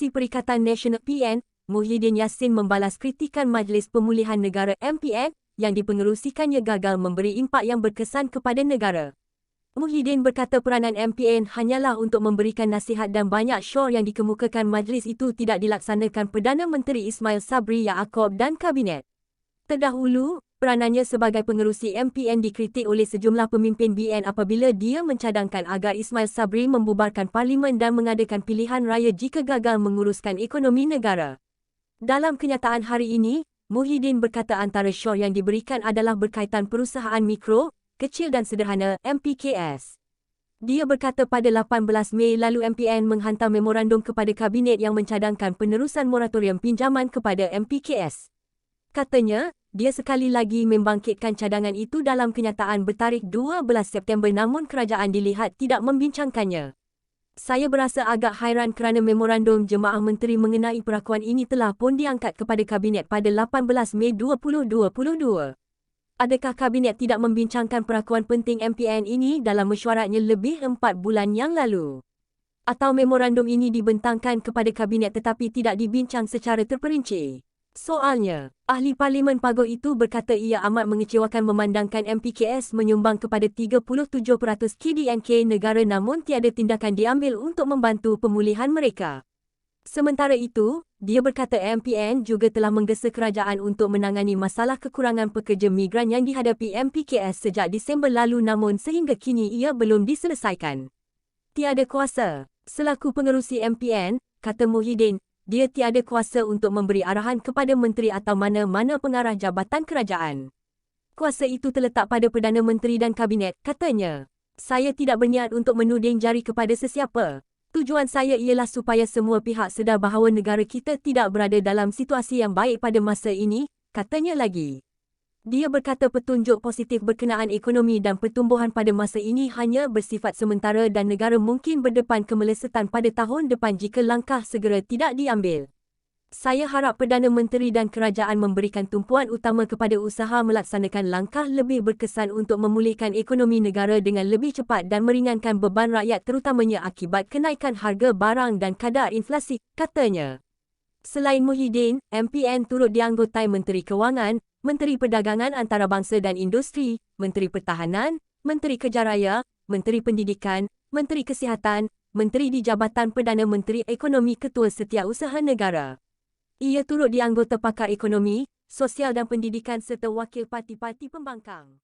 Menteri Perikatan Nasional (PN) Muhyiddin Yassin membalas kritikan Majlis Pemulihan Negara (MPN) yang dipengerusikannya gagal memberi impak yang berkesan kepada negara. Muhyiddin berkata peranan MPN hanyalah untuk memberikan nasihat dan banyak syur yang dikemukakan majlis itu tidak dilaksanakan Perdana Menteri Ismail Sabri Yaakob dan Kabinet. Terdahulu, peranannya sebagai pengerusi MPN dikritik oleh sejumlah pemimpin BN apabila dia mencadangkan agar Ismail Sabri membubarkan parlimen dan mengadakan pilihan raya jika gagal menguruskan ekonomi negara. Dalam kenyataan hari ini, Muhyiddin berkata antara syur yang diberikan adalah berkaitan perusahaan mikro, kecil dan sederhana (MPKS). Dia berkata pada 18 Mei lalu MPN menghantar memorandum kepada Kabinet yang mencadangkan penerusan moratorium pinjaman kepada MPKS. Katanya, dia sekali lagi membangkitkan cadangan itu dalam kenyataan bertarikh 12 September namun kerajaan dilihat tidak membincangkannya. Saya berasa agak hairan kerana memorandum Jemaah Menteri mengenai perakuan ini telah pun diangkat kepada Kabinet pada 18 Mei 2022. Adakah Kabinet tidak membincangkan perakuan penting MPN ini dalam mesyuaratnya lebih 4 bulan yang lalu? Atau memorandum ini dibentangkan kepada Kabinet tetapi tidak dibincang secara terperinci? Soalnya, ahli Parlimen Pagoh itu berkata ia amat mengecewakan memandangkan MPKS menyumbang kepada 37% KDNK negara namun tiada tindakan diambil untuk membantu pemulihan mereka. Sementara itu, dia berkata MPN juga telah menggesa kerajaan untuk menangani masalah kekurangan pekerja migran yang dihadapi MPKS sejak Disember lalu namun sehingga kini ia belum diselesaikan. Tiada kuasa. Selaku pengerusi MPN, kata Muhyiddin, dia tiada kuasa untuk memberi arahan kepada menteri atau mana-mana pengarah jabatan kerajaan. Kuasa itu terletak pada Perdana Menteri dan Kabinet, katanya. Saya tidak berniat untuk menuding jari kepada sesiapa. Tujuan saya ialah supaya semua pihak sedar bahawa negara kita tidak berada dalam situasi yang baik pada masa ini, katanya lagi. Dia berkata petunjuk positif berkenaan ekonomi dan pertumbuhan pada masa ini hanya bersifat sementara dan negara mungkin berdepan kemelesetan pada tahun depan jika langkah segera tidak diambil. Saya harap Perdana Menteri dan kerajaan memberikan tumpuan utama kepada usaha melaksanakan langkah lebih berkesan untuk memulihkan ekonomi negara dengan lebih cepat dan meringankan beban rakyat terutamanya akibat kenaikan harga barang dan kadar inflasi, katanya. Selain Muhyiddin, MPN turut dianggotai Menteri Kewangan, Menteri Perdagangan Antarabangsa dan Industri, Menteri Pertahanan, Menteri Kejaraya, Menteri Pendidikan, Menteri Kesihatan, Menteri di Jabatan Perdana Menteri Ekonomi Ketua Setiausaha Negara. Ia turut dianggota pakar ekonomi, sosial dan pendidikan serta wakil parti-parti pembangkang.